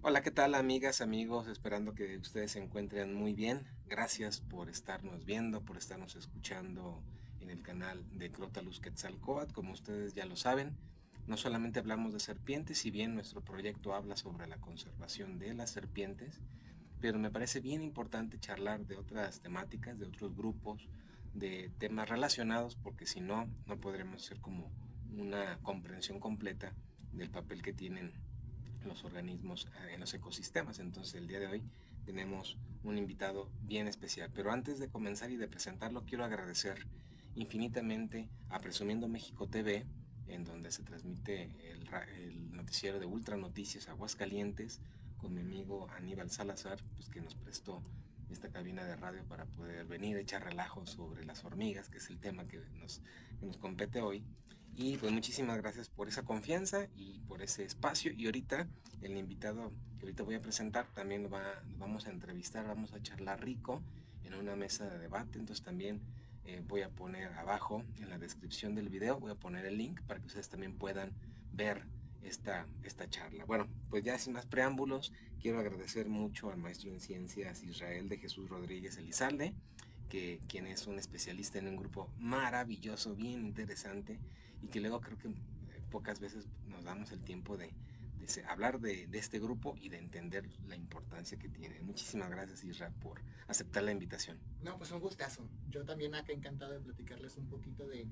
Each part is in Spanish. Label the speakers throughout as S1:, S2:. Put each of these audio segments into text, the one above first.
S1: Hola, ¿qué tal amigas, amigos? Esperando que ustedes se encuentren muy bien. Gracias por estarnos viendo, por estarnos escuchando en el canal de Crotalus Quetzalcóatl. Como ustedes ya lo saben, no solamente hablamos de serpientes, si bien nuestro proyecto habla sobre la conservación de las serpientes, pero me parece bien importante charlar de otras temáticas, de otros grupos, de temas relacionados, porque si no, no podremos hacer como una comprensión completa del papel que tienen los organismos en los ecosistemas. Entonces el día de hoy tenemos un invitado bien especial. Pero antes de comenzar y de presentarlo, quiero agradecer infinitamente a Presumiendo México TV, en donde se transmite el noticiero de Ultra Noticias Aguascalientes, con mi amigo Aníbal Salazar, pues que nos prestó esta cabina de radio para poder venir a echar relajo sobre las hormigas, que es el tema que nos compete hoy. Y pues muchísimas gracias por esa confianza y por ese espacio. Y ahorita el invitado que ahorita voy a presentar también lo vamos a entrevistar, vamos a charlar rico en una mesa de debate. Entonces también voy a poner abajo en la descripción del video, voy a poner el link para que ustedes también puedan ver esta charla. Bueno, pues ya sin más preámbulos, quiero agradecer mucho al maestro en ciencias Israel de Jesús Rodríguez Elizalde, quien es un especialista en un grupo maravilloso, bien interesante, y que luego creo que pocas veces nos damos el tiempo de hablar de este grupo y de entender la importancia que tiene. Muchísimas gracias, Isra, por aceptar la invitación.
S2: No, pues un gustazo. Yo también acá encantado de platicarles un poquito de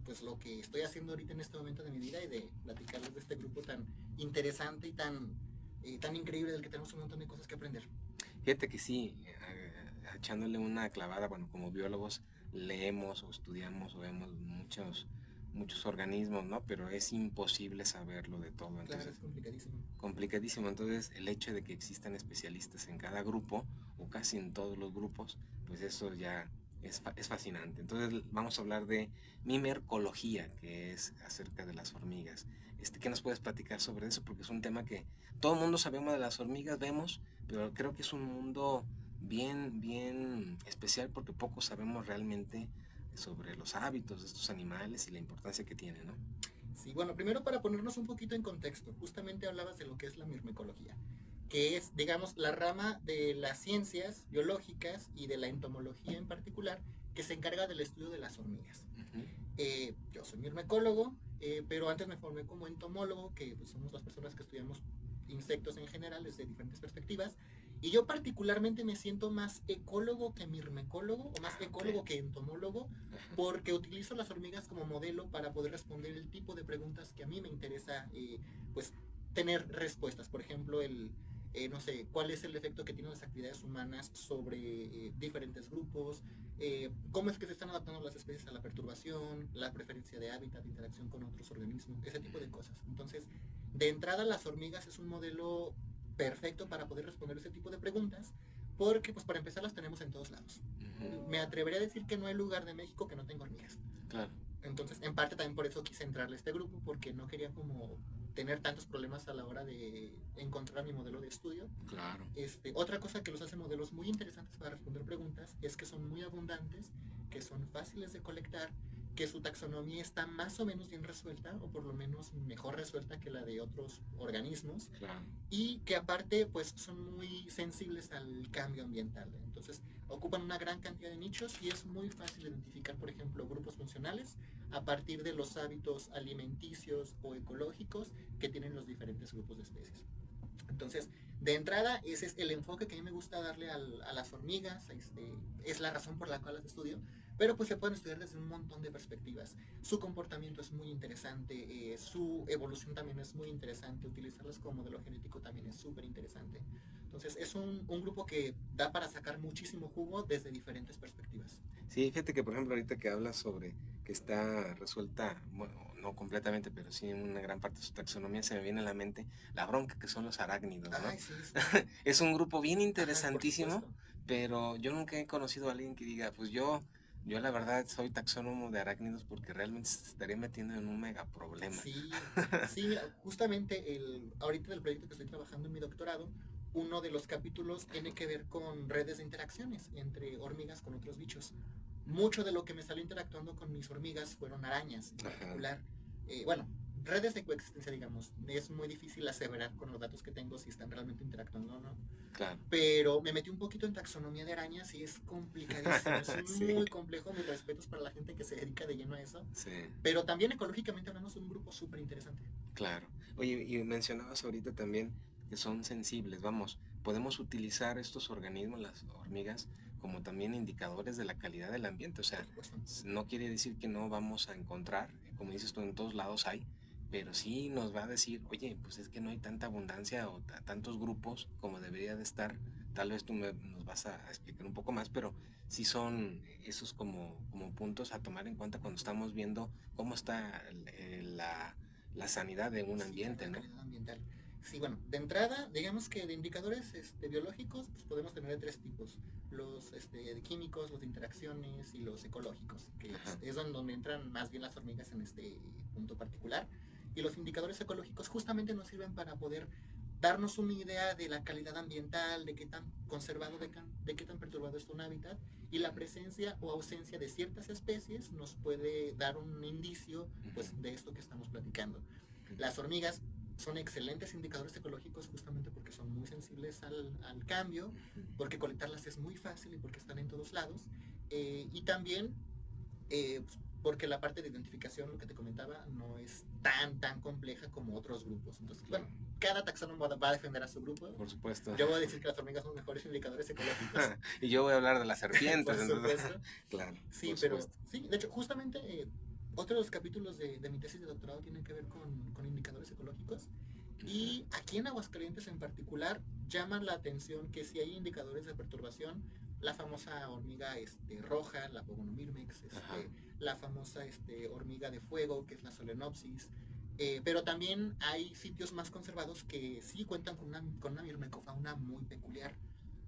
S2: pues lo que estoy haciendo ahorita en este momento de mi vida y de platicarles de este grupo tan interesante y tan increíble del que tenemos un montón de cosas que aprender.
S1: Fíjate que sí, echándole una clavada, bueno, como biólogos leemos o estudiamos o vemos muchos organismos, ¿no? Pero es imposible saberlo de todo,
S2: Claro, es
S1: entonces
S2: complicadísimo.
S1: complicadísimo. Entonces, el hecho de que existan especialistas en cada grupo o casi en todos los grupos, pues eso ya es fascinante. Entonces, vamos a hablar de mimercología, que es acerca de las hormigas. ¿Qué nos puedes platicar sobre eso? Porque es un tema que todo el mundo sabemos de las hormigas, vemos, pero creo que es un mundo bien especial porque poco sabemos realmente sobre los hábitos de estos animales y la importancia que tienen, ¿no?
S2: Sí, bueno, primero para ponernos un poquito en contexto, justamente hablabas de lo que es la mirmecología, que es, digamos, la rama de las ciencias biológicas y de la entomología en particular que se encarga del estudio de las hormigas.
S1: Uh -huh.
S2: Yo soy mirmecólogo, pero antes me formé como entomólogo, que pues, somos las personas que estudiamos insectos en general desde diferentes perspectivas. Y yo particularmente me siento más ecólogo que mirmecólogo, o más
S1: Ah, ok.
S2: ecólogo que entomólogo, porque utilizo las hormigas como modelo para poder responder el tipo de preguntas que a mí me interesa, pues, tener respuestas. Por ejemplo, no sé, cuál es el efecto que tienen las actividades humanas sobre diferentes grupos, cómo es que se están adaptando las especies a la perturbación, la preferencia de hábitat, interacción con otros organismos, ese tipo de cosas. Entonces, de entrada, las hormigas es un modelo perfecto para poder responder ese tipo de preguntas, porque pues para empezar las tenemos en todos lados.
S1: Uh -huh.
S2: Me atrevería a decir que no hay lugar de México que no tenga hormigas.
S1: Claro.
S2: Entonces, en parte también por eso quise entrarle a este grupo, porque no quería como tener tantos problemas a la hora de encontrar mi modelo de estudio.
S1: Claro.
S2: Otra cosa que los hace modelos muy interesantes para responder preguntas es que son muy abundantes, que son fáciles de colectar, que su taxonomía está más o menos bien resuelta, o por lo menos mejor resuelta que la de otros organismos,
S1: Claro.
S2: y que aparte pues son muy sensibles al cambio ambiental. Entonces ocupan una gran cantidad de nichos y es muy fácil identificar, por ejemplo, grupos funcionales a partir de los hábitos alimenticios o ecológicos que tienen los diferentes grupos de especies. Entonces, de entrada, ese es el enfoque que a mí me gusta darle a las hormigas, es la razón por la cual las estudio, pero pues se pueden estudiar desde un montón de perspectivas. Su comportamiento es muy interesante, su evolución también es muy interesante, utilizarlas como modelo genético también es súper interesante. Entonces, es un grupo que da para sacar muchísimo jugo desde diferentes perspectivas.
S1: Sí, fíjate que por ejemplo ahorita que hablas sobre que está resuelta, bueno, no completamente, pero sí en una gran parte de su taxonomía, se me viene a la mente la bronca que son los arácnidos, ¿no?
S2: Ay, sí, sí, sí.
S1: Es un grupo bien
S2: Ajá, por
S1: interesantísimo,
S2: supuesto.
S1: pero yo nunca he conocido a alguien que diga, pues yo la verdad soy taxónomo de arácnidos porque realmente se estaría metiendo en un mega problema.
S2: Sí, sí, mira, justamente ahorita del proyecto que estoy trabajando en mi doctorado, uno de los capítulos tiene que ver con redes de interacciones entre hormigas con otros bichos. Mucho de lo que me salió interactuando con mis hormigas fueron arañas en
S1: Ajá.
S2: particular. Bueno, redes de coexistencia, digamos, es muy difícil aseverar con los datos que tengo si están realmente interactuando o no.
S1: Claro.
S2: Pero me metí un poquito en taxonomía de arañas y es complicadísimo, es
S1: Sí,
S2: muy complejo. Mis respetos para la gente que se dedica de lleno a eso.
S1: sí,
S2: Pero también ecológicamente hablamos de un grupo súper interesante.
S1: claro. Oye, y mencionabas ahorita también que son sensibles, vamos, podemos utilizar estos organismos, las hormigas, como también indicadores de la calidad del ambiente, o
S2: Por
S1: sea,
S2: supuesto.
S1: no quiere decir que no vamos a encontrar, como dices tú, en todos lados hay, pero sí nos va a decir, oye, pues es que no hay tanta abundancia o tantos grupos como debería de estar. Tal vez nos vas a explicar un poco más, pero sí son esos como puntos a tomar en cuenta cuando estamos viendo cómo está la sanidad de un
S2: Sí, claro,
S1: ambiente,
S2: la
S1: ¿no?
S2: calidad ambiental. Sí, bueno, de entrada, digamos que de indicadores biológicos, pues podemos tener de tres tipos. Los de químicos, los de interacciones y los ecológicos, que
S1: Ajá.
S2: es donde entran más bien las hormigas en este punto particular. Y los indicadores ecológicos justamente nos sirven para poder darnos una idea de la calidad ambiental, de qué tan conservado, de qué tan perturbado es un hábitat, y la presencia o ausencia de ciertas especies nos puede dar un indicio pues, de esto que estamos platicando. Las hormigas son excelentes indicadores ecológicos justamente porque son muy sensibles al cambio, porque colectarlas es muy fácil y porque están en todos lados. Y también porque la parte de identificación, lo que te comentaba, no es tan compleja como otros grupos. Entonces,
S1: Claro,
S2: bueno, cada taxónomo va a defender a su grupo.
S1: por supuesto.
S2: Yo voy a decir que las hormigas son los mejores indicadores ecológicos.
S1: Y yo voy a hablar de las
S2: Por
S1: serpientes, entonces,
S2: supuesto.
S1: claro,
S2: Sí,
S1: por
S2: pero
S1: supuesto.
S2: sí, de hecho, justamente otro de los capítulos de mi tesis de doctorado tienen que ver con indicadores ecológicos.
S1: Ajá,
S2: Y aquí en Aguascalientes en particular llaman la atención que si hay indicadores de perturbación, la famosa hormiga roja, la Pogonomyrmex,
S1: ajá,
S2: la famosa hormiga de fuego, que es la Solenopsis. Pero también hay sitios más conservados que sí cuentan con una mirmecofauna muy peculiar.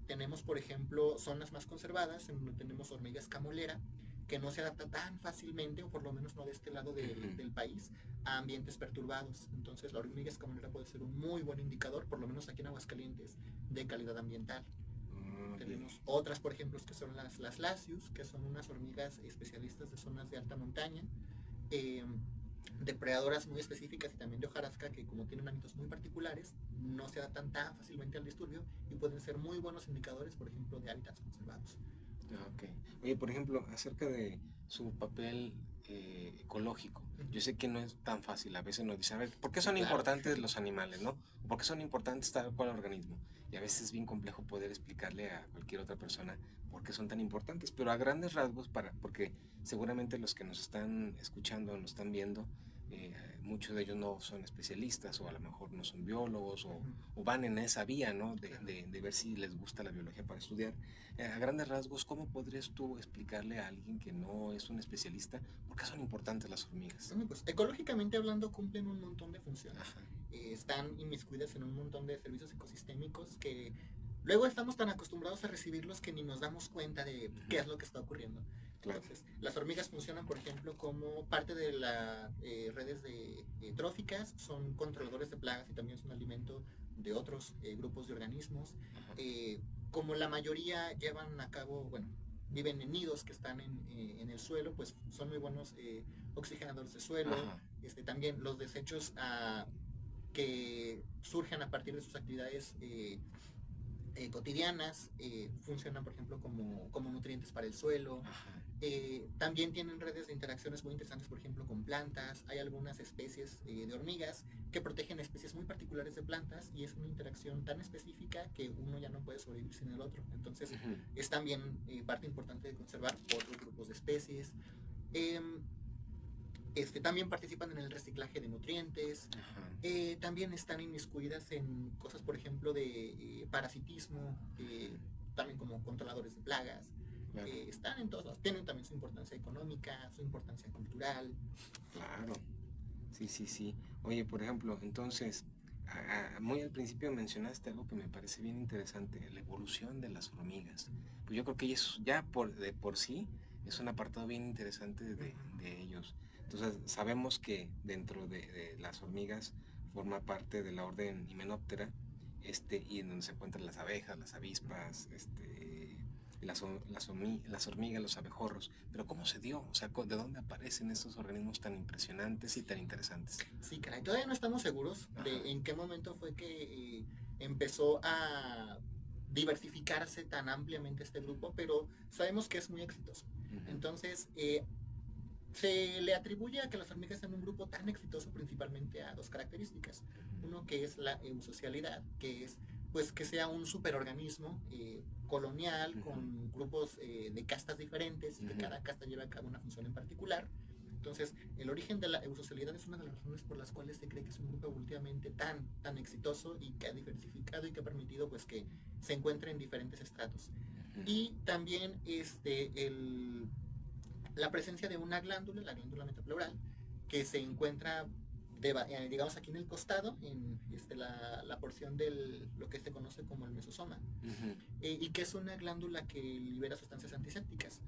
S2: Tenemos, por ejemplo, zonas más conservadas en donde tenemos hormiga escamolera, que no se adapta tan fácilmente, o por lo menos no de este lado del país, a ambientes perturbados. Entonces, la hormiga escamolera puede ser un muy buen indicador, por lo menos aquí en Aguascalientes, de calidad ambiental.
S1: bien.
S2: Tenemos otras, por ejemplo, que son las Lasius, que son unas hormigas especialistas de zonas de alta montaña, eh, depredadoras muy específicas y también de hojarasca que como tienen hábitos muy particulares no se adaptan tan fácilmente al disturbio y pueden ser muy buenos indicadores, por ejemplo, de hábitats conservados.
S1: Ok. Oye, por ejemplo, acerca de su papel ecológico,
S2: Uh -huh.
S1: yo sé que no es tan fácil, a veces nos dicen, a ver, ¿por qué
S2: Sí,
S1: son
S2: claro.
S1: importantes los animales, no? ¿Por qué son importantes tal cual organismo? Y a veces es bien complejo poder explicarle a cualquier otra persona por qué son tan importantes, pero a grandes rasgos, porque seguramente los que nos están escuchando, nos están viendo, muchos de ellos no son especialistas o a lo mejor no son biólogos
S2: Uh -huh.
S1: o van en esa vía, ¿no? De,
S2: Claro.
S1: de ver si les gusta la biología para estudiar. A grandes rasgos, ¿cómo podrías tú explicarle a alguien que no es un especialista por qué son importantes las hormigas?
S2: Bueno, pues ecológicamente hablando cumplen un montón de funciones.
S1: Ajá,
S2: Están inmiscuidas en un montón de servicios ecosistémicos que luego estamos tan acostumbrados a recibirlos que ni nos damos cuenta de qué es lo que está ocurriendo.
S1: claro.
S2: Entonces, las hormigas funcionan, por ejemplo, como parte de las redes tróficas, son controladores de plagas y también son alimento de otros grupos de organismos.
S1: Ajá,
S2: Como la mayoría llevan a cabo, bueno, viven en nidos que están en el suelo, pues son muy buenos oxigenadores de suelo.
S1: ajá,
S2: También los desechos que surgen a partir de sus actividades cotidianas funcionan, por ejemplo, como nutrientes para el suelo.
S1: ajá.
S2: También tienen redes de interacciones muy interesantes, por ejemplo, con plantas. Hay algunas especies de hormigas que protegen especies muy particulares de plantas y es una interacción tan específica que uno ya no puede sobrevivir sin el otro. Entonces,
S1: Ujú,
S2: es también parte importante de conservar otros grupos de especies. Eh, También participan en el reciclaje de nutrientes.
S1: ajá,
S2: También están inmiscuidas en cosas, por ejemplo, de parasitismo, también como controladores de plagas.
S1: claro,
S2: Están en todos, tienen también su importancia económica, su importancia cultural.
S1: claro. Sí, sí, sí. Oye, por ejemplo, entonces, muy al principio mencionaste algo que me parece bien interesante, la evolución de las hormigas. Pues yo creo que eso ya de por sí es un apartado bien interesante de ellos. Entonces, sabemos que dentro de las hormigas forma parte de la orden Hymenoptera, y en donde se encuentran las abejas, las avispas, las hormigas, los abejorros, pero ¿cómo se dio? O sea, ¿de dónde aparecen estos organismos tan impresionantes y tan interesantes?
S2: Sí, caray, todavía no estamos seguros de
S1: Ajá.
S2: en qué momento fue que empezó a diversificarse tan ampliamente este grupo, pero sabemos que es muy exitoso.
S1: Ujú.
S2: Entonces, se le atribuye a que las hormigas sean un grupo tan exitoso principalmente a dos características. Uno que es la eusocialidad, que es pues que sea un superorganismo colonial
S1: Ujú.
S2: con grupos de castas diferentes y que
S1: Ujú.
S2: cada casta lleva a cabo una función en particular. Entonces, el origen de la eusocialidad es una de las razones por las cuales se cree que es un grupo evolutivamente tan exitoso y que ha diversificado y que ha permitido pues que se encuentre en diferentes estratos.
S1: Ujú.
S2: Y también la presencia de una glándula, la glándula metapleural, que se encuentra, digamos, aquí en el costado, en la porción de lo que se conoce como el mesosoma,
S1: Ujú.
S2: y que es una glándula que libera sustancias antisépticas.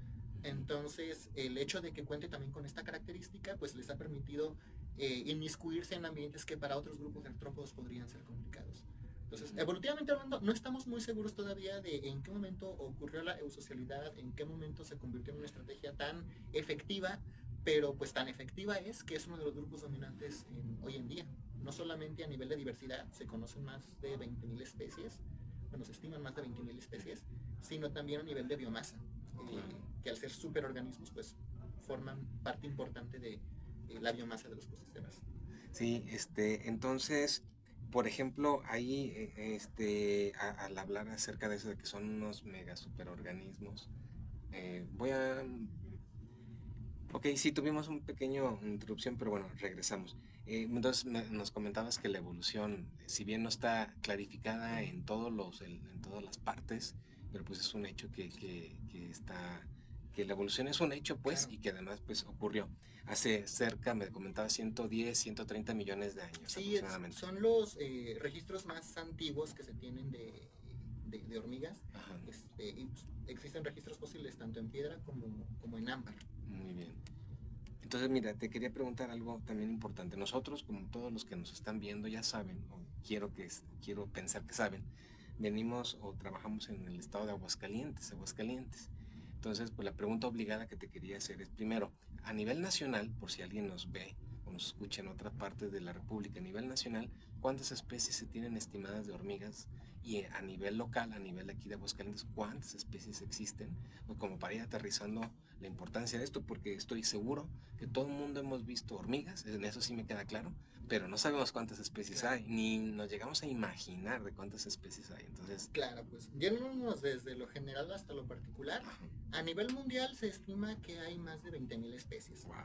S2: Entonces, el hecho de que cuente también con esta característica, pues les ha permitido inmiscuirse en ambientes que para otros grupos de artrópodos podrían ser complicados. Entonces, evolutivamente hablando, no estamos muy seguros todavía de en qué momento ocurrió la eusocialidad, en qué momento se convirtió en una estrategia tan efectiva, pero pues tan efectiva es que es uno de los grupos dominantes hoy en día. No solamente a nivel de diversidad, se conocen más de 20.000 especies, bueno, se estiman más de 20.000 especies, sino también a nivel de biomasa, que al ser superorganismos, pues forman parte importante de la biomasa de los ecosistemas.
S1: Sí, entonces, por ejemplo, ahí, al hablar acerca de eso de que son unos mega superorganismos, voy a... Ok, sí, tuvimos un pequeño interrupción, pero bueno, regresamos. Entonces nos comentabas que la evolución, si bien no está clarificada en en todas las partes, pero pues es un hecho que está, que la evolución es un hecho, pues,
S2: Claro.
S1: y que además pues ocurrió hace cerca, me comentaba, 110, 130 millones de años
S2: Sí,
S1: aproximadamente.
S2: son los registros más antiguos que se tienen de hormigas.
S1: Ajá,
S2: Y pues, existen registros fósiles tanto en piedra como en ámbar.
S1: muy bien. Entonces, mira, te quería preguntar algo también importante. Nosotros, como todos los que nos están viendo, ya saben, o quiero pensar que saben, venimos o trabajamos en el estado de Aguascalientes, Aguascalientes. Entonces, pues la pregunta obligada que te quería hacer es, primero, a nivel nacional, por si alguien nos ve o nos escucha en otra parte de la República, a nivel nacional, ¿cuántas especies se tienen estimadas de hormigas? Y a nivel local, a nivel aquí de Aguascalientes, ¿cuántas especies existen? Pues como para ir aterrizando la importancia de esto, porque estoy seguro que todo el mundo hemos visto hormigas, en eso sí me queda claro, pero no sabemos cuántas especies
S2: Claro.
S1: hay, ni nos llegamos a imaginar de cuántas especies hay. Entonces,
S2: Claro, pues yéndonos desde lo general hasta lo particular,
S1: ajá,
S2: a nivel mundial se estima que hay más de 20.000 especies
S1: wow,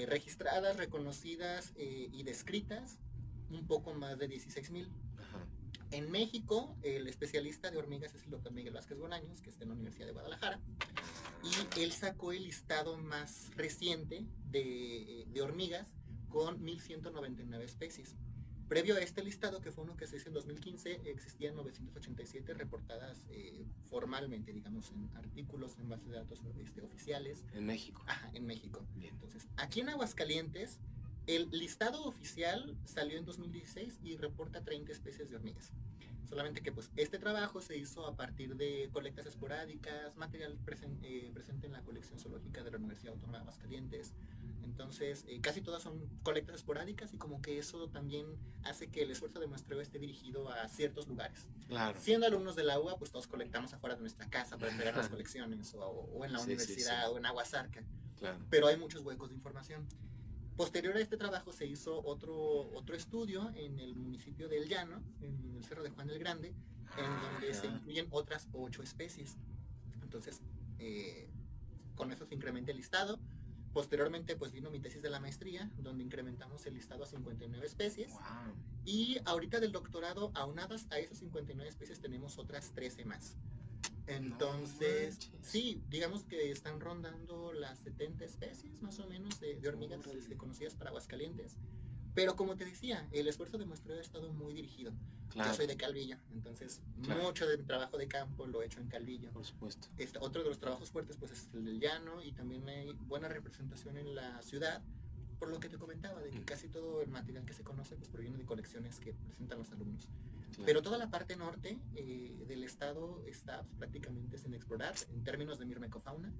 S2: registradas, reconocidas y descritas, un poco más de 16.000.
S1: ajá,
S2: En México, el especialista de hormigas es el doctor Miguel Vázquez Bolaños, que está en la Universidad de Guadalajara, y él sacó el listado más reciente de hormigas con 1.199 especies. Previo a este listado, que fue uno que se hizo en 2015, existían 987 reportadas formalmente, digamos, en artículos, en bases de datos oficiales.
S1: en México.
S2: Ajá, en México.
S1: Bien.
S2: Entonces, aquí en Aguascalientes, el listado oficial salió en 2016 y reporta 30 especies de hormigas. Solamente que pues este trabajo se hizo a partir de colectas esporádicas, material presente en la colección zoológica de la Universidad Autónoma de Aguascalientes. Entonces, casi todas son colectas esporádicas y como que eso también hace que el esfuerzo de muestreo esté dirigido a ciertos lugares.
S1: Claro.
S2: Siendo alumnos de la UA, pues todos colectamos afuera de nuestra casa para entregar las colecciones o en la universidad o en Aguasarca.
S1: Claro.
S2: Pero hay muchos huecos de información. Posterior a este trabajo se hizo otro estudio en el municipio del Llano, en el Cerro de Juan el Grande, en donde se incluyen otras 8 especies. Entonces, con eso se incrementa el listado. Posteriormente, pues vino mi tesis de la maestría, donde incrementamos el listado a 59 especies.
S1: Wow.
S2: Y ahorita del doctorado, aunadas a esas 59 especies, tenemos otras 13 más. Entonces,
S1: No
S2: sí, digamos que están rondando las 70 especies más o menos de hormigas conocidas para Aguascalientes. Pero como te decía, el esfuerzo de muestreo ha estado muy dirigido.
S1: Claro.
S2: Yo soy de Calvillo, entonces mucho de mi trabajo de campo lo he hecho en Calvillo.
S1: Por supuesto.
S2: Otro de los trabajos fuertes pues es el del llano y también hay buena representación en la ciudad, por lo que te comentaba, de que casi todo el material que se conoce pues proviene de colecciones que presentan los alumnos.
S1: Claro.
S2: Pero toda la parte norte del estado está pues, prácticamente sin explorar en términos de mirmecofauna.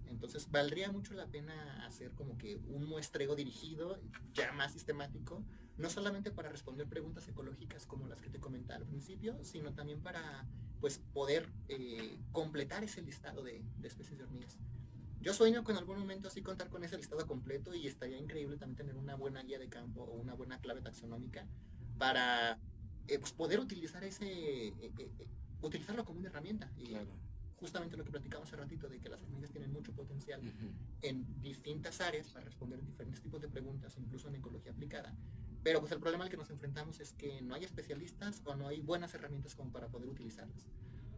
S2: Entonces valdría mucho la pena hacer como que un muestreo dirigido, ya más sistemático, no solamente para responder preguntas ecológicas como las que te comentaba al principio, sino también para pues, poder completar ese listado de especies de hormigas. Yo sueño con algún momento así contar con ese listado completo y estaría increíble también tener una buena guía de campo o una buena clave taxonómica para pues poder utilizar utilizarlo como una herramienta.
S1: Claro.
S2: Justamente lo que platicamos hace ratito de que las hormigas tienen mucho potencial en distintas áreas para responder diferentes tipos de preguntas, incluso en ecología aplicada. Pero pues el problema al que nos enfrentamos es que no hay especialistas o no hay buenas herramientas como para poder utilizarlas.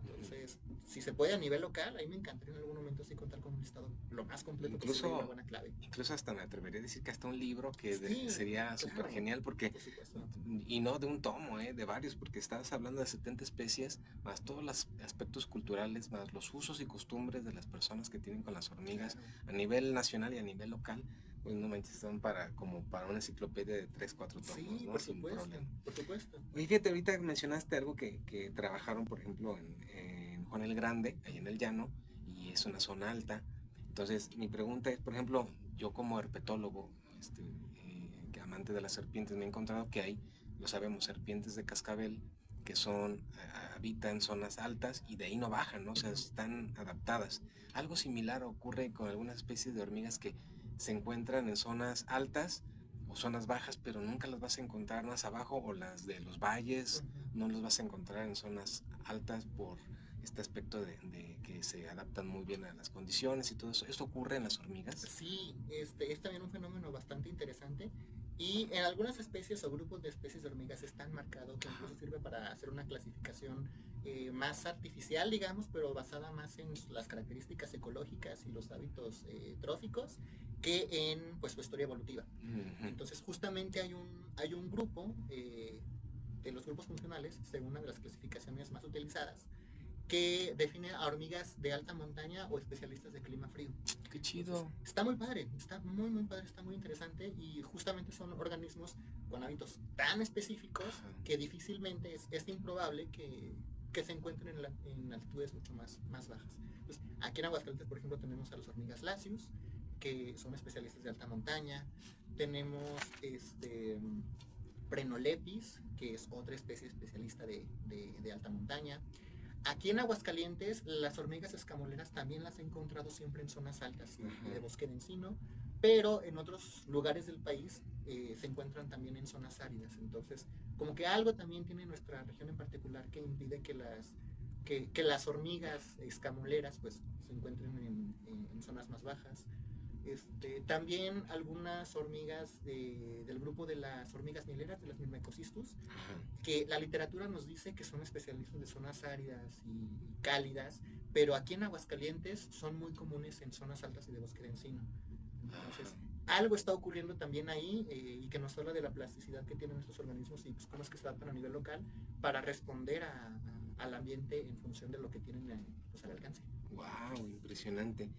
S2: Entonces, si se puede a nivel local, ahí me encantaría en algún momento así contar con un listado lo más completo posible y una buena clave.
S1: Incluso hasta me atrevería a decir que hasta un libro que
S2: Sí,
S1: sería súper
S2: claro,
S1: genial porque,
S2: por supuesto.
S1: y no de un tomo, de varios, porque estabas hablando de 70 especies, más todos los aspectos culturales, más los usos y costumbres de las personas que tienen con las hormigas a nivel nacional y a nivel local. Pues no manches, son como para una enciclopedia de 3, 4 tomos,
S2: Sí,
S1: ¿no?
S2: por
S1: Sin
S2: supuesto,
S1: problema.
S2: por supuesto.
S1: Oye, fíjate, ahorita mencionaste algo que trabajaron, por ejemplo, en Juan el Grande, ahí en el llano, y es una zona alta. Entonces, mi pregunta es, por ejemplo, yo como herpetólogo, que amante de las serpientes, me he encontrado que hay, lo sabemos, serpientes de cascabel que habitan zonas altas y de ahí no bajan, ¿no? O sea, están adaptadas. Algo similar ocurre con algunas especies de hormigas que se encuentran en zonas altas o zonas bajas, pero nunca las vas a encontrar más abajo, o las de los valles, no las vas a encontrar en zonas altas por este aspecto de que se adaptan muy bien a las condiciones y todo eso. ¿Esto ocurre en las hormigas?
S2: Sí, es también un fenómeno bastante interesante y en algunas especies o grupos de especies de hormigas es tan marcado que incluso sirve para hacer una clasificación más artificial, digamos, pero basada más en las características ecológicas y los hábitos tróficos que en pues, su historia evolutiva. Entonces justamente hay un grupo de los grupos funcionales, según una de las clasificaciones más utilizadas, que define a hormigas de alta montaña o especialistas de clima frío.
S1: Qué chido.
S2: Entonces, está muy padre, está muy muy padre, está muy interesante y justamente son organismos con hábitos tan específicos que difícilmente es improbable que se encuentren en altitudes mucho más bajas. Entonces, aquí en Aguascalientes, por ejemplo, tenemos a las hormigas Lasius, que son especialistas de alta montaña. Tenemos Prenolepis, que es otra especie especialista de alta montaña. Aquí en Aguascalientes, las hormigas escamoleras también las he encontrado siempre en zonas altas y de bosque de encino, pero en otros lugares del país se encuentran también en zonas áridas. Entonces, como que algo también tiene nuestra región en particular que impide que las hormigas escamoleras pues, se encuentren en zonas más bajas. También algunas hormigas del grupo de las hormigas mieleras, de las Myrmecocistus, que la literatura nos dice que son especialistas de zonas áridas y cálidas, pero aquí en Aguascalientes son muy comunes en zonas altas y de bosque de encino. Entonces, algo está ocurriendo también ahí y que nos habla de la plasticidad que tienen estos organismos y pues, cómo es que se adaptan a nivel local para responder al ambiente en función de lo que tienen pues, al alcance.
S1: ¡Wow! Impresionante.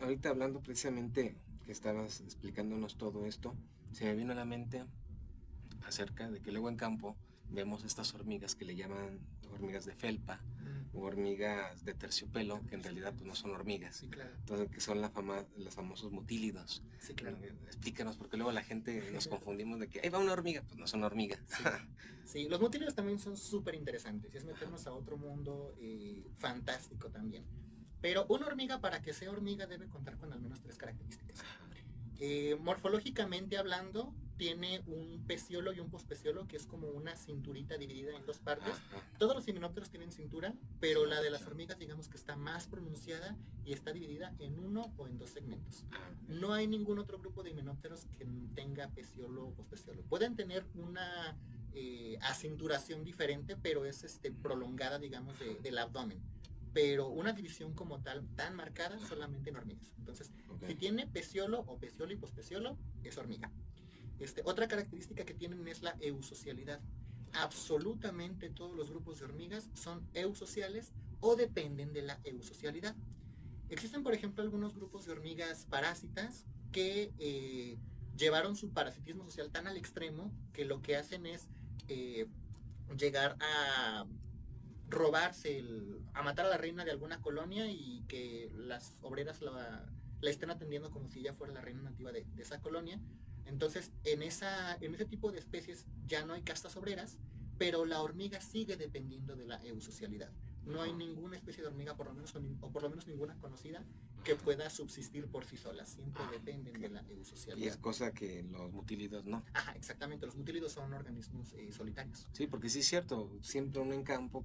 S1: Ahorita hablando precisamente que estabas explicándonos todo esto, se me vino a la mente acerca de que luego en campo vemos estas hormigas que le llaman hormigas de felpa o hormigas de terciopelo, que en realidad pues, no son hormigas.
S2: Sí, claro.
S1: Entonces, que son los famosos mutílidos.
S2: Sí, claro.
S1: Explícanos, porque luego la gente nos confundimos de que ahí va una hormiga, pues no son hormigas.
S2: Sí, sí, los mutílidos también son súper interesantes y es meternos a otro mundo fantástico también. Pero una hormiga, para que sea hormiga, debe contar con al menos 3 características. Morfológicamente hablando, tiene un peciolo y un pospeciolo, que es como una cinturita dividida en 2 partes. Todos los himenópteros tienen cintura, pero la de las hormigas, digamos que está más pronunciada y está dividida en 1 o en 2 segmentos. No hay ningún otro grupo de himenópteros que tenga peciolo o pospeciolo. Pueden tener una acinturación diferente, pero es prolongada, digamos, del abdomen. Pero una división como tal, tan marcada, solamente en hormigas. Entonces, si tiene peciolo o peciolo y pospeciolo, es hormiga. Otra característica que tienen es la eusocialidad. Absolutamente todos los grupos de hormigas son eusociales o dependen de la eusocialidad. Existen, por ejemplo, algunos grupos de hormigas parásitas que llevaron su parasitismo social tan al extremo que lo que hacen es llegar a robarse, a matar a la reina de alguna colonia y que las obreras la estén atendiendo como si ella fuera la reina nativa de esa colonia. Entonces, en ese tipo de especies ya no hay castas obreras, pero la hormiga sigue dependiendo de la eusocialidad. No hay ninguna especie de hormiga, por lo menos, o por lo menos ninguna conocida, que pueda subsistir por sí sola. Siempre dependen de la
S1: Y es
S2: eusocialidad.
S1: cosa que los mutílidos no.
S2: Ajá, exactamente. Los mutílidos son organismos solitarios.
S1: Sí, porque sí es cierto, siempre uno en campo,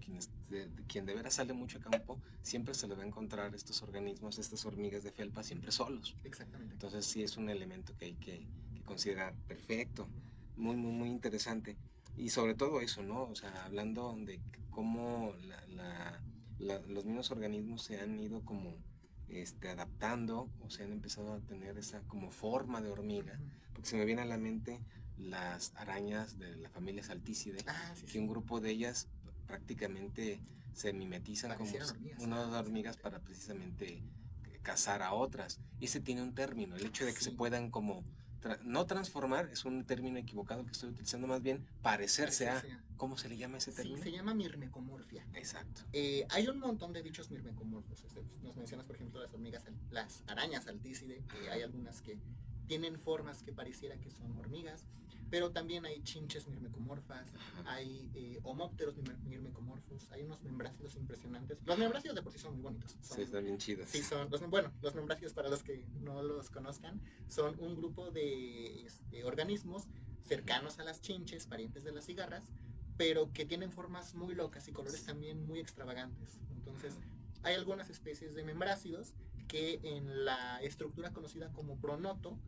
S1: quien de veras sale mucho a campo, siempre se le va a encontrar estos organismos, estas hormigas de felpa, siempre solos.
S2: Exactamente.
S1: Entonces sí es un elemento que hay que considerar. Perfecto, muy, muy, muy interesante. Y sobre todo eso, ¿no? O sea, hablando de cómo los mismos organismos se han ido como adaptando o se han empezado a tener esa como forma de hormiga, porque se me viene a la mente las arañas de la familia Saltícide, que un grupo de ellas prácticamente se mimetizan como unas hormigas para precisamente cazar a otras. Y ese tiene un término, el hecho de que se puedan como no transformar, es un término equivocado que estoy utilizando, más bien parecerse a. ¿Cómo se le llama ese término?
S2: Sí, se llama mirmecomorfia.
S1: Exacto.
S2: Hay un montón de bichos mirmecomorfos. Nos mencionas, por ejemplo, las arañas altícide, que hay algunas que tienen formas que pareciera que son hormigas, pero también hay chinches mirmecomorfas, hay homópteros mirmecomorfos, hay unos membrácidos impresionantes. Los membrácidos de por sí son muy bonitos.
S1: Sí, están bien chidos.
S2: Sí, los membrácidos, para los que no los conozcan, son un grupo de organismos cercanos a las chinches, parientes de las cigarras, pero que tienen formas muy locas y colores también muy extravagantes. Entonces, hay algunas especies de membrácidos que en la estructura conocida como pronoto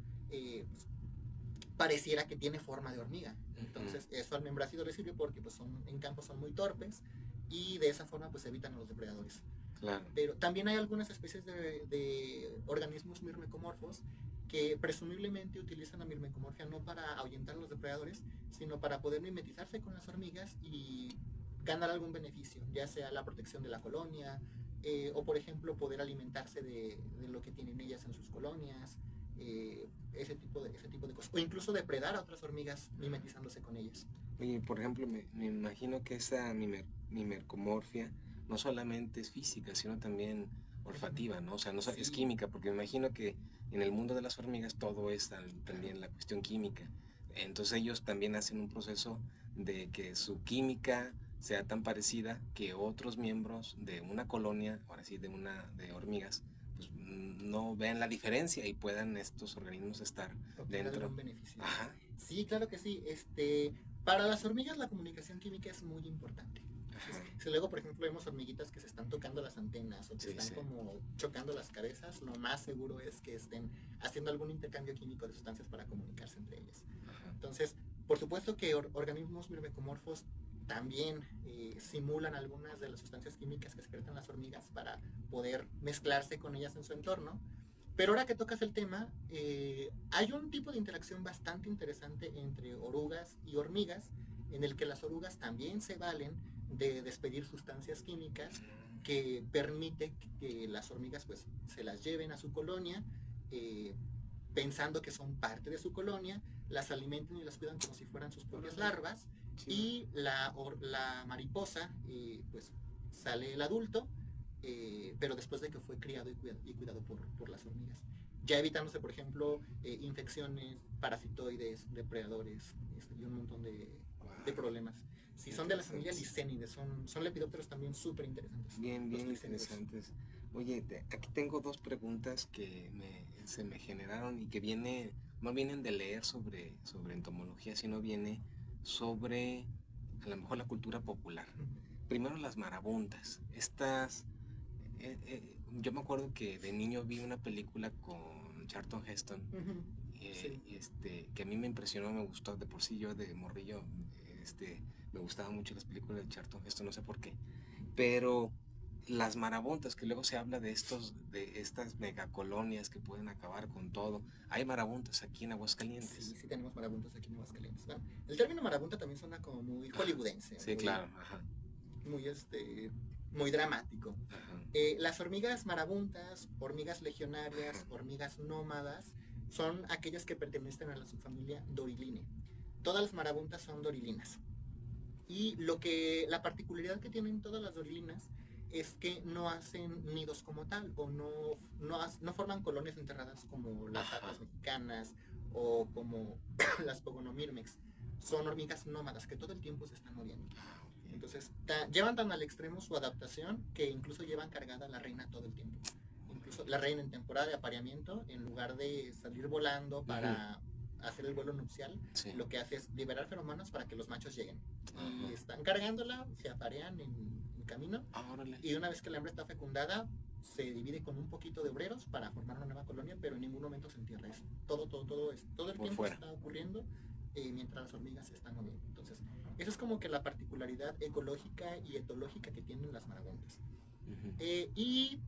S2: pareciera que tiene forma de hormiga. Entonces, eso al membrácido le sirve porque pues, en campo son muy torpes y de esa forma pues evitan a los depredadores.
S1: Claro.
S2: Pero también hay algunas especies de organismos mirmecomorfos que presumiblemente utilizan la mirmecomorfia no para ahuyentar a los depredadores, sino para poder mimetizarse con las hormigas y ganar algún beneficio, ya sea la protección de la colonia, o por ejemplo poder alimentarse de lo que tienen ellas en sus colonias, ese tipo de cosas, o incluso depredar a otras hormigas mimetizándose con ellas.
S1: Oye, por ejemplo, me imagino que esa mimercomorfia no solamente es física, sino también olfativa, ¿no? O sea, no es química, porque me imagino que en el mundo de las hormigas todo es también la cuestión química. Entonces ellos también hacen un proceso de que su química sea tan parecida que otros miembros de una colonia, ahora sí, de hormigas, pues no vean la diferencia y puedan estos organismos estar dentro.
S2: Algún beneficio. Ajá. Sí, claro que sí. Para las hormigas la comunicación química es muy importante. Si luego, por ejemplo, vemos hormiguitas que se están tocando las antenas o que están como chocando las cabezas, lo más seguro es que estén haciendo algún intercambio químico de sustancias para comunicarse entre ellas. Entonces, por supuesto que organismos mirmecomorfos también simulan algunas de las sustancias químicas que secretan las hormigas para poder mezclarse con ellas en su entorno. Pero ahora que tocas el tema, hay un tipo de interacción bastante interesante entre orugas y hormigas, en el que las orugas también se valen de despedir sustancias químicas que permite que las hormigas pues se las lleven a su colonia, pensando que son parte de su colonia, las alimenten y las cuidan como si fueran sus propias larvas, y la mariposa pues sale el adulto, pero después de que fue criado y cuidado por las hormigas, ya evitándose, por ejemplo, infecciones, parasitoides, depredadores y un montón de problemas. Si son de la familia Licenidae, son lepidópteros también súper interesantes.
S1: Bien interesantes. Oye, aquí tengo dos preguntas que se me generaron y que no vienen de leer sobre entomología, sino viene sobre a lo mejor la cultura popular. Primero las marabuntas. Yo me acuerdo que de niño vi una película con Charlton Heston, que a mí me impresionó, me gustó. De por sí yo de morrillo me gustaban mucho las películas de Charlton Heston, no sé por qué. Pero las marabuntas, que luego se habla de estas megacolonias que pueden acabar con todo. Hay marabuntas aquí en Aguascalientes.
S2: Sí, tenemos marabuntas aquí en Aguascalientes. Bueno, el término marabunta también suena como muy hollywoodense.
S1: Sí, claro. Ajá.
S2: Muy dramático. Las hormigas marabuntas, hormigas legionarias, hormigas nómadas, son aquellas que pertenecen a la subfamilia Doryline. Todas las marabuntas son dorilinas. Y la particularidad que tienen todas las orlinas es que no hacen nidos como tal, o no forman colonias enterradas como las
S1: Ajá.
S2: atas mexicanas o como las pogonomyrmex. Son hormigas nómadas que todo el tiempo se están moviendo.
S1: Ah, ok.
S2: Entonces, llevan tan al extremo su adaptación que incluso llevan cargada a la reina todo el tiempo. Incluso la reina en temporada de apareamiento, en lugar de salir volando
S1: Ujú.
S2: para hacer el vuelo nupcial,
S1: Sí.
S2: lo que hace es liberar feromonas para que los machos lleguen.
S1: Ajá.
S2: Y están cargándola, se aparean en camino,
S1: Ah, órale.
S2: y una vez que la hembra está fecundada, se divide con un poquito de obreros para formar una nueva colonia, pero en ningún momento se entierra. Es todo el
S1: Por
S2: tiempo
S1: fuera.
S2: está ocurriendo mientras las hormigas se están moviendo. Entonces, eso es como que la particularidad ecológica y etológica que tienen las marabuntas.
S1: Ujú.
S2: Y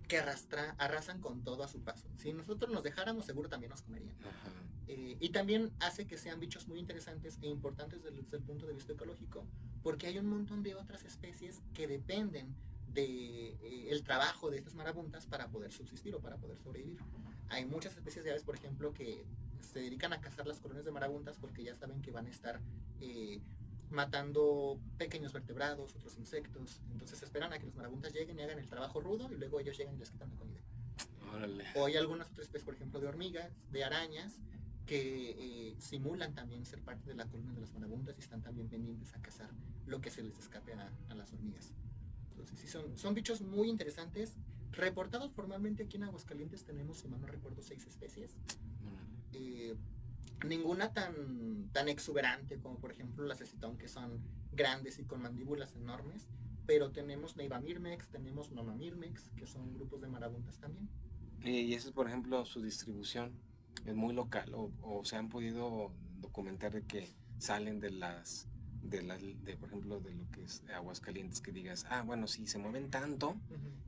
S2: que arrasan con todo a su paso. Si nosotros nos dejáramos, seguro también nos comerían.
S1: Ajá.
S2: Y también hace que sean bichos muy interesantes e importantes desde el punto de vista ecológico, porque hay un montón de otras especies que dependen de el trabajo de estas marabuntas para poder subsistir o para poder sobrevivir. Hay muchas especies de aves, por ejemplo, que se dedican a cazar las colonias de marabuntas porque ya saben que van a estar matando pequeños vertebrados, otros insectos. Entonces esperan a que los marabuntas lleguen y hagan el trabajo rudo, y luego ellos llegan y les quitan la comida.
S1: Órale.
S2: O hay algunas otras especies, por ejemplo, de hormigas, de arañas, que simulan también ser parte de la colonia de las marabuntas y están también pendientes a cazar lo que se les escape a las hormigas. Entonces, sí, son bichos muy interesantes. Reportados formalmente aquí en Aguascalientes tenemos, si mal no recuerdo, 6 especies. Eh, Ninguna tan exuberante como, por ejemplo, las cecitón, que son grandes y con mandíbulas enormes. Pero tenemos Neivamirmex, tenemos Nomamirmex, que son grupos de marabuntas también.
S1: Y esa es, por ejemplo, su distribución es muy local o se han podido documentar de que salen por ejemplo, de lo que es Aguascalientes, que digas, ah, bueno, si se mueven tanto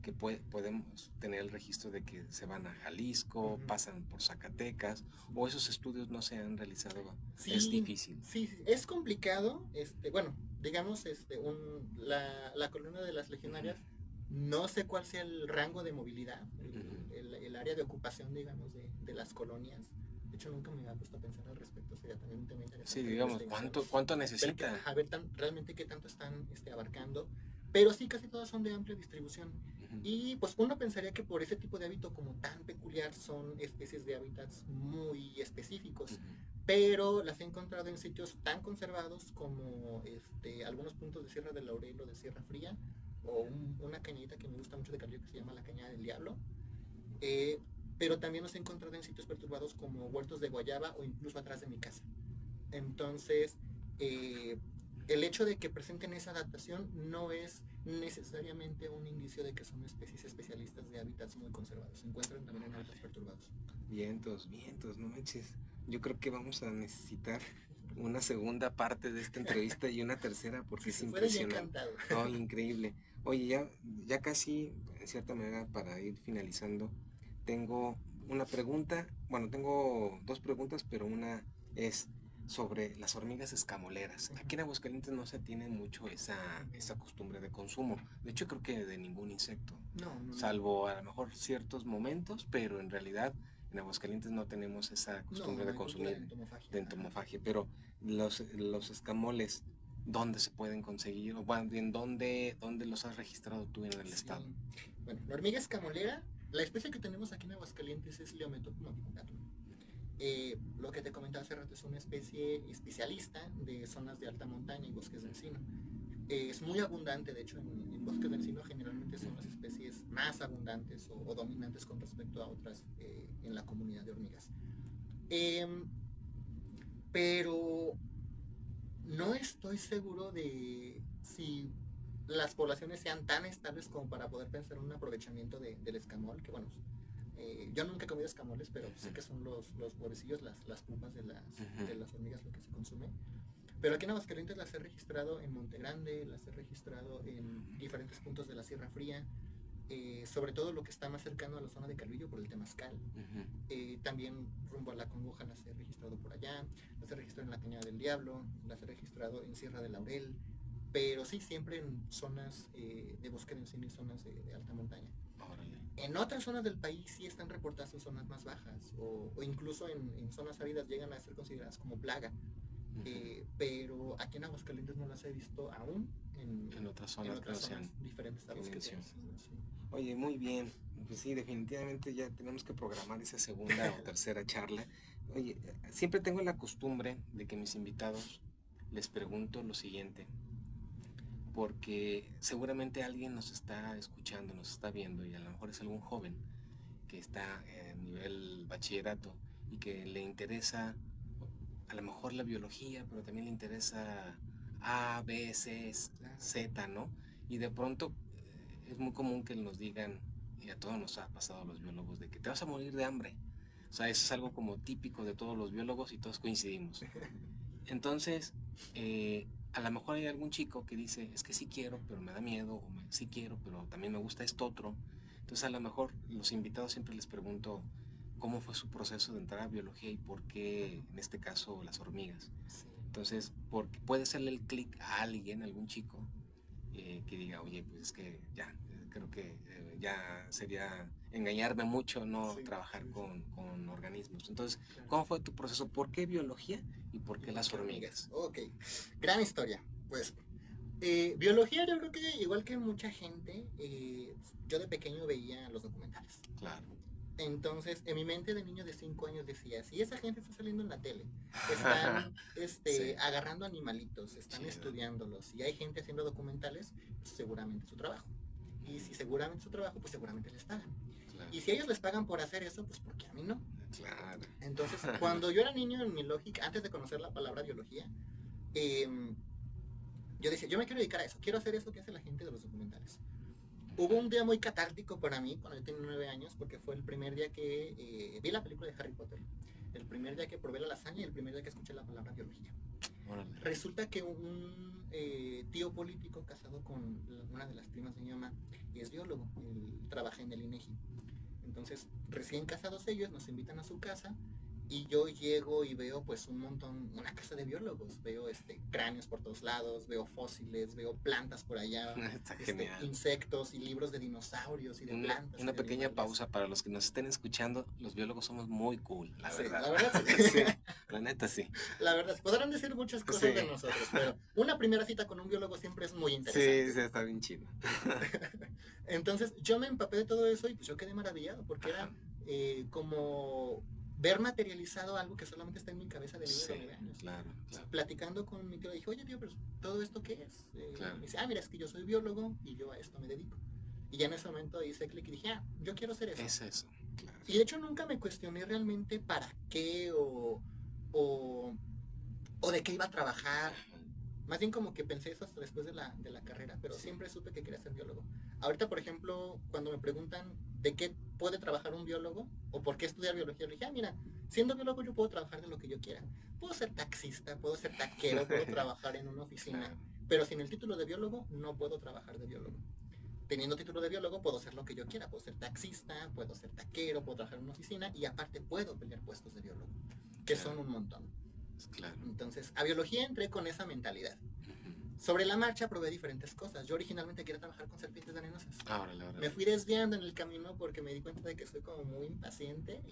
S1: que podemos tener el registro de que se van a Jalisco, pasan por Zacatecas, o esos estudios no se han realizado,
S2: Sí,
S1: es difícil.
S2: sí, es complicado. Bueno, digamos, la colonia de las legionarias, no sé cuál sea el rango de movilidad, el área de ocupación, digamos, de las colonias. De hecho, nunca me había puesto a pensar al respecto. Sería también un tema interesante.
S1: Sí, digamos, ¿cuánto necesita?
S2: A ver realmente qué tanto están abarcando. Pero sí, casi todas son de amplia distribución. Y pues uno pensaría que por ese tipo de hábito como tan peculiar son especies de hábitats muy específicos, pero las he encontrado en sitios tan conservados como algunos puntos de Sierra del Laurel o de Sierra Fría, o una cañadita que me gusta mucho de Carrillo que se llama la Cañada del Diablo. Eh, pero también los he encontrado en sitios perturbados como huertos de guayaba o incluso atrás de mi casa. Entonces, el hecho de que presenten esa adaptación no es necesariamente un indicio de que son especies especialistas de hábitats muy conservados. Se encuentran también en hábitats perturbados.
S1: Vientos, no manches. Yo creo que vamos a necesitar una segunda parte de esta entrevista y una tercera porque es impresionante. Oh, increíble. Oye, ya casi, en cierta manera, para ir finalizando, tengo una pregunta. Bueno, tengo dos preguntas, pero una es sobre las hormigas escamoleras. Aquí en Aguascalientes no se tiene mucho esa costumbre de consumo. De hecho, creo que de ningún insecto. Salvo a lo mejor ciertos momentos, pero en realidad en Aguascalientes no tenemos esa costumbre de consumir de entomofagia. Pero los escamoles, ¿dónde se pueden conseguir? O bueno, bien, ¿dónde los has registrado tú en el estado?
S2: Bueno, la hormiga escamolera, la especie que tenemos aquí en Aguascalientes es Leometopuma bicunatum. Lo que te comentaba hace rato es una especie especialista de zonas de alta montaña y bosques de encino. Es muy abundante, de hecho, en bosques de encino generalmente son las especies más abundantes o dominantes con respecto a otras en la comunidad de hormigas. Pero no estoy seguro de si las poblaciones sean tan estables como para poder pensar en un aprovechamiento del escamol, que bueno, yo nunca he comido escamoles, pero sé que son los huevecillos, las pupas de las hormigas lo que se consume. Pero aquí en Aguascalientes las he registrado en Monte Grande, las he registrado en diferentes puntos de la Sierra Fría, sobre todo lo que está más cercano a la zona de Calvillo por el Temazcal. También rumbo a la Congoja las he registrado por allá, las he registrado en la Cañada del Diablo, las he registrado en Sierra del Laurel, pero sí siempre en zonas de bosque de encino y zonas de alta montaña. En otras zonas del país sí están reportadas en zonas más bajas o incluso en zonas áridas llegan a ser consideradas como plaga. pero aquí en Aguascalientes no las he visto aún
S1: En otras
S2: en
S1: zonas que
S2: otras
S1: no sean
S2: zonas diferentes a
S1: que
S2: los que
S1: menciono.
S2: tienes. Sí.
S1: Oye, muy bien. Pues sí, definitivamente ya tenemos que programar esa segunda o tercera charla. Oye, siempre tengo la costumbre de que mis invitados les pregunto lo siguiente, porque seguramente alguien nos está escuchando, nos está viendo y a lo mejor es algún joven que está en nivel bachillerato y que le interesa a lo mejor la biología, pero también le interesa A, B, C, Z, ¿no? Y de pronto es muy común que nos digan, y a todos nos ha pasado a los biólogos, de que te vas a morir de hambre. O sea, eso es algo como típico de todos los biólogos y todos coincidimos. Entonces, a lo mejor hay algún chico que dice, es que sí quiero, pero me da miedo, o sí quiero, pero también me gusta esto otro. Entonces, a lo mejor los invitados siempre les pregunto cómo fue su proceso de entrar a biología y por qué, en este caso, las hormigas.
S2: Sí.
S1: Entonces, porque puede hacerle el clic a alguien, a algún chico, que diga, oye, pues es que ya, creo que ya sería engañarme mucho no
S2: Sí,
S1: trabajar
S2: sí, sí.
S1: con organismos. Entonces,
S2: Claro.
S1: ¿cómo fue tu proceso? ¿Por qué biología y por qué las hormigas?
S2: Ok, gran historia. Pues biología yo creo que igual que mucha gente, yo de pequeño veía los documentales.
S1: Claro.
S2: Entonces, en mi mente de niño de 5 años decía, si esa gente está saliendo en la tele, están
S1: Sí,
S2: agarrando animalitos, están
S1: chido.
S2: estudiándolos, y hay gente haciendo documentales, pues seguramente es su trabajo. Y si seguramente es su trabajo, pues seguramente les pagan.
S1: Claro.
S2: Y si ellos les pagan por hacer eso, pues porque a mí no.
S1: Claro.
S2: Entonces, cuando yo era niño, en mi lógica, antes de conocer la palabra biología, yo decía, yo me quiero dedicar a eso, quiero hacer eso que hace la gente de los documentales. Hubo un día muy catártico para mí cuando yo tenía 9 años, porque fue el primer día que vi la película de Harry Potter, el primer día que probé la lasaña y el primer día que escuché la palabra biología. Órale. Resulta que un tío político casado con una de las primas de mi mamá es biólogo, él trabaja en el INEGI. Entonces, recién casados ellos nos invitan a su casa y yo llego y veo pues un montón, una casa de biólogos, veo cráneos por todos lados, veo fósiles, veo plantas por allá,
S1: Está genial.
S2: Insectos y libros de dinosaurios y de plantas.
S1: Una pequeña pausa para los que nos estén escuchando, los biólogos somos muy cool, la
S2: Sí,
S1: verdad.
S2: la verdad sí.
S1: Sí, la neta sí.
S2: La verdad, podrán decir muchas cosas
S1: Sí.
S2: de nosotros, pero una primera cita con un biólogo siempre es muy
S1: Sí,
S2: interesante.
S1: sí, está bien chido.
S2: Entonces yo me empapé de todo eso y pues yo quedé maravillado porque
S1: Ajá.
S2: era como ver materializado algo que solamente está en mi cabeza de niño
S1: Sí,
S2: de 9 años.
S1: claro, claro.
S2: Platicando con mi tío, le dije, oye tío, pero ¿todo esto qué es?
S1: Claro.
S2: Me dice, mira, es que yo soy biólogo y yo a esto me dedico. Y ya en ese momento hice clic y dije, yo quiero hacer eso.
S1: Es eso, claro.
S2: Y de hecho nunca me cuestioné realmente para qué o de qué iba a trabajar. Más bien como que pensé eso hasta después de la carrera, pero siempre supe que quería ser biólogo. Ahorita, por ejemplo, cuando me preguntan de qué puede trabajar un biólogo o por qué estudiar biología, le dije, mira, siendo biólogo yo puedo trabajar de lo que yo quiera. Puedo ser taxista, puedo ser taquero, puedo trabajar en una oficina, claro. Pero sin el título de biólogo no puedo trabajar de biólogo. Teniendo título de biólogo puedo ser lo que yo quiera, puedo ser taxista, puedo ser taquero, puedo trabajar en una oficina y aparte puedo pelear puestos de biólogo, que claro. Son un montón. Claro. Entonces, a biología entré con esa mentalidad. Sobre la marcha probé diferentes cosas. Yo originalmente quería trabajar con serpientes venenosas. Órale. Me fui desviando en el camino porque me di cuenta de que soy como muy impaciente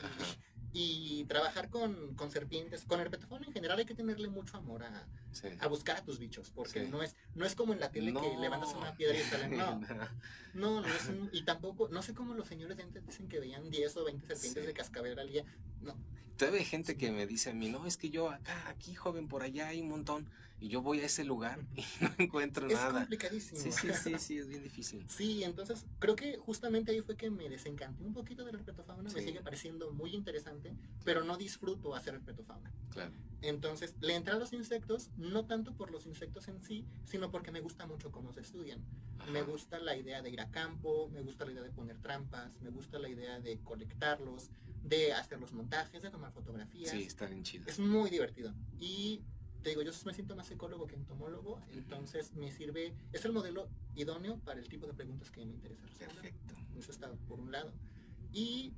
S2: y trabajar con serpientes, con herpetofauna en general hay que tenerle mucho amor a buscar a tus bichos, porque no es como en la tele que levantas una piedra y salen, no es y tampoco, no sé cómo los señores de antes dicen que veían 10 o 20 serpientes de cascabel al día, no.
S1: Todavía hay gente que me dice a mí, no, es que yo aquí joven, por allá hay un montón, y yo voy a ese lugar y no encuentro nada.
S2: Es complicadísimo.
S1: Sí, es bien difícil.
S2: Sí, entonces creo que justamente ahí fue que me desencanté un poquito de la herpetofauna, me sigue pareciendo muy interesante, pero no disfruto hacer herpetofauna. Claro. Entonces le entré a los insectos, no tanto por los insectos en sí, sino porque me gusta mucho cómo se estudian. Ajá. Me gusta la idea de ir a campo, me gusta la idea de poner trampas, me gusta la idea de colectarlos, de hacer los montajes, de tomar fotografías.
S1: Sí, está bien chido.
S2: Es muy divertido. Y te digo, yo me siento más ecólogo que entomólogo, entonces me sirve, es el modelo idóneo para el tipo de preguntas que me interesa resolver. Perfecto. Eso está por un lado. Y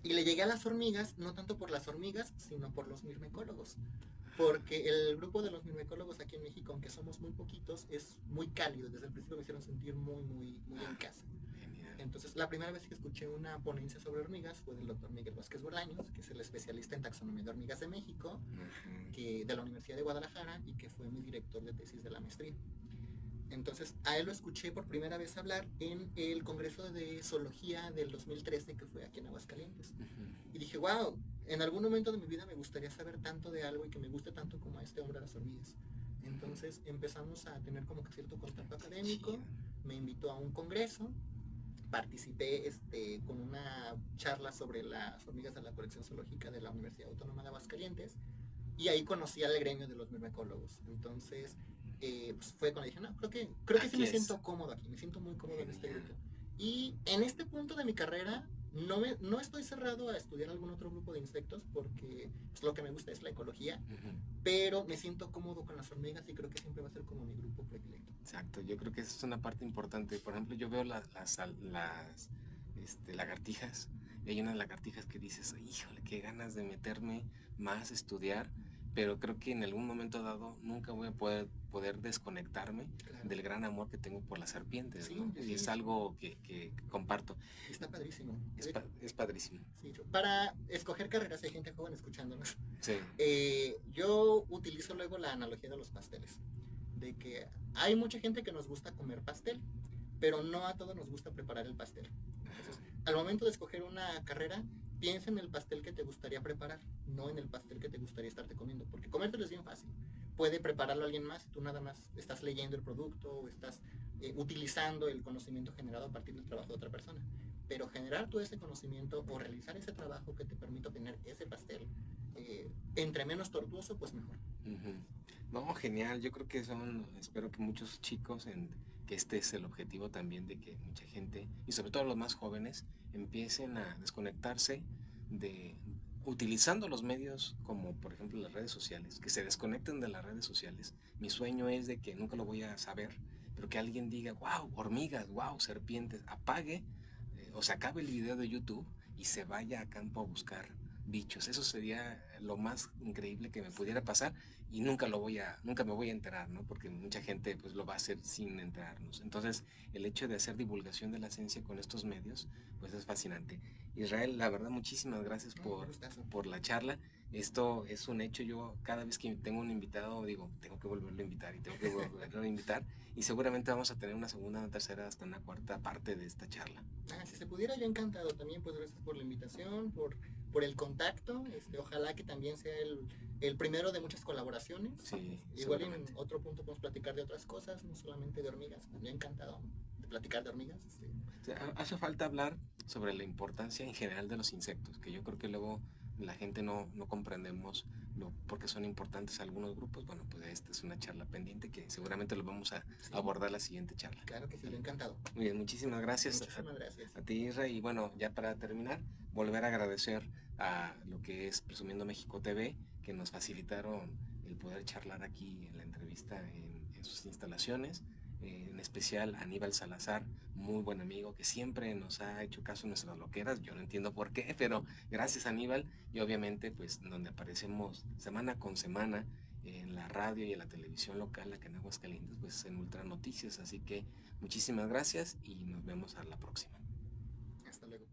S2: y le llegué a las hormigas, no tanto por las hormigas, sino por los mirmecólogos. Porque el grupo de los mirmecólogos aquí en México, aunque somos muy poquitos, es muy cálido. Desde el principio me hicieron sentir muy en casa. Entonces, la primera vez que escuché una ponencia sobre hormigas fue del doctor Miguel Vázquez Bolaños, que es el especialista en taxonomía de hormigas de México, que de la Universidad de Guadalajara y que fue mi director de tesis de la maestría. Entonces, a él lo escuché por primera vez hablar en el Congreso de Zoología del 2013 que fue aquí en Aguascalientes. Y dije, wow, en algún momento de mi vida me gustaría saber tanto de algo y que me guste tanto como a este hombre a las hormigas. Entonces empezamos a tener como que cierto contacto académico, me invitó a un congreso, participé con una charla sobre las hormigas de la colección zoológica de la Universidad Autónoma de Aguascalientes y ahí conocí al gremio de los mirmecólogos. Entonces, pues fue cuando dije, no, creo que sí me siento cómodo aquí, me siento muy cómodo en este grupo. Y en este punto de mi carrera no estoy cerrado a estudiar algún otro grupo de insectos porque pues, lo que me gusta es la ecología, pero me siento cómodo con las hormigas y creo que siempre va a ser como mi grupo predilecto.
S1: Exacto, yo creo que esa es una parte importante. Por ejemplo, yo veo las lagartijas, y hay unas lagartijas que dices, híjole, qué ganas de meterme más a estudiar, pero creo que en algún momento dado nunca voy a poder desconectarme del gran amor que tengo por las serpientes,
S2: sí,
S1: ¿no?
S2: Sí,
S1: y es algo que comparto.
S2: Está padrísimo.
S1: Es padrísimo.
S2: Sí, para escoger carreras hay gente joven escuchándonos.
S1: Sí.
S2: Yo utilizo luego la analogía de los pasteles, de que hay mucha gente que nos gusta comer pastel, pero no a todos nos gusta preparar el pastel. Entonces, al momento de escoger una carrera, piensa en el pastel que te gustaría preparar, no en el pastel que te gustaría estarte comiendo, porque comértelo es bien fácil. Puede prepararlo alguien más y tú nada más estás leyendo el producto o estás utilizando el conocimiento generado a partir del trabajo de otra persona. Pero generar todo ese conocimiento o realizar ese trabajo que te permita obtener ese pastel, entre menos tortuoso, pues mejor.
S1: No, genial. Yo creo que espero que muchos chicos, que este es el objetivo también de que mucha gente, y sobre todo los más jóvenes, empiecen a desconectarse utilizando los medios como por ejemplo las redes sociales, que se desconecten de las redes sociales. Mi sueño es de que nunca lo voy a saber, pero que alguien diga, wow, hormigas, wow, serpientes, apague o se acabe el video de YouTube y se vaya a campo a buscar bichos. Eso sería lo más increíble que me pudiera pasar y nunca me voy a enterar, ¿no? Porque mucha gente pues lo va a hacer sin enterarnos. Entonces, el hecho de hacer divulgación de la ciencia con estos medios, pues es fascinante. Israel, la verdad, muchísimas gracias por la charla. Esto es un hecho. Yo cada vez que tengo un invitado digo, tengo que volverlo a invitar y tengo que volverlo a invitar y seguramente vamos a tener una segunda, una tercera, hasta una cuarta parte de esta charla.
S2: Si se pudiera, yo encantado también, pues gracias por la invitación, por el contacto. Ojalá que también sea el primero de muchas colaboraciones.
S1: Sí,
S2: igual en otro punto podemos platicar de otras cosas, no solamente de hormigas. Yo encantado de platicar de hormigas.
S1: O sea, hace falta hablar sobre la importancia en general de los insectos, que yo creo que luego la gente no comprendemos porque son importantes algunos grupos. Bueno, pues esta es una charla pendiente que seguramente lo vamos a abordar la siguiente charla.
S2: Claro que sí, encantado.
S1: Muy bien, muchísimas gracias.
S2: Muchísimas gracias.
S1: A ti, Isra, y bueno, ya para terminar, volver a agradecer a lo que es Presumiendo México TV, que nos facilitaron el poder charlar aquí en la entrevista en sus instalaciones. En especial a Aníbal Salazar, muy buen amigo que siempre nos ha hecho caso en nuestras loqueras. Yo no entiendo por qué, pero gracias Aníbal, y obviamente pues donde aparecemos semana con semana en la radio y en la televisión local acá en Aguascalientes, pues en Ultra Noticias. Así que muchísimas gracias y nos vemos a la próxima.
S2: Hasta luego.